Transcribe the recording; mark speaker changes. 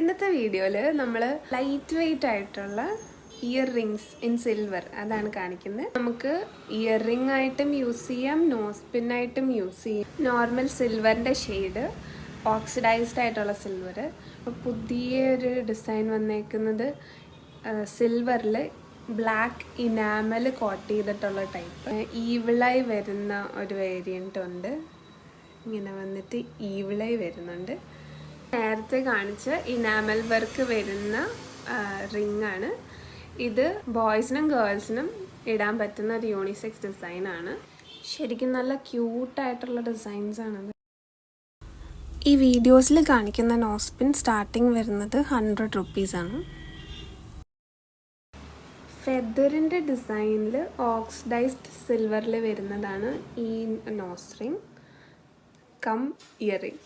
Speaker 1: ഇന്നത്തെ വീഡിയോയിൽ നമ്മൾ ലൈറ്റ് വെയ്റ്റ് ആയിട്ടുള്ള ഇയർ റിങ്സ് ഇൻ സിൽവർ അതാണ് കാണിക്കുന്നത്. നമുക്ക് ഇയർ റിംഗ് ആയിട്ടും യൂസ് ചെയ്യാം, നോസ് പിൻ ആയിട്ടും യൂസ് ചെയ്യാം. നോർമൽ സിൽവറിൻ്റെ ഷെയ്ഡ്, ഓക്സിഡൈസ്ഡ് ആയിട്ടുള്ള സിൽവർ. പുതിയൊരു ഡിസൈൻ വന്നേക്കുന്നത് സിൽവറിൽ ബ്ലാക്ക് ഇനാമൽ കോട്ട് ചെയ്തിട്ടുള്ള ടൈപ്പ്. ഈവിളായി വരുന്ന ഒരു വേരിയൻ്റ് ഉണ്ട്. ഇങ്ങനെ വന്നിട്ട് ഈവിളായി വരുന്നുണ്ട്. നേരത്തെ കാണിച്ച ഇനാമൽ വർക്ക് വരുന്ന റിംഗ് ആണ് ഇത്. ബോയ്സിനും ഗേൾസിനും ഇടാൻ പറ്റുന്ന ഒരു യൂണിസെക്സ് ഡിസൈനാണ്. ശരിക്കും നല്ല ക്യൂട്ടായിട്ടുള്ള ഡിസൈൻസ് ആണത്. ഈ വീഡിയോസിൽ കാണിക്കുന്ന നോസ്പിൻ സ്റ്റാർട്ടിങ് വരുന്നത് 100 റുപ്പീസാണ്. ഫെദറിൻ്റെ ഡിസൈനിൽ ഓക്സിഡൈസ്ഡ് സിൽവറിൽ വരുന്നതാണ് ഈ nose ring cum ear ring.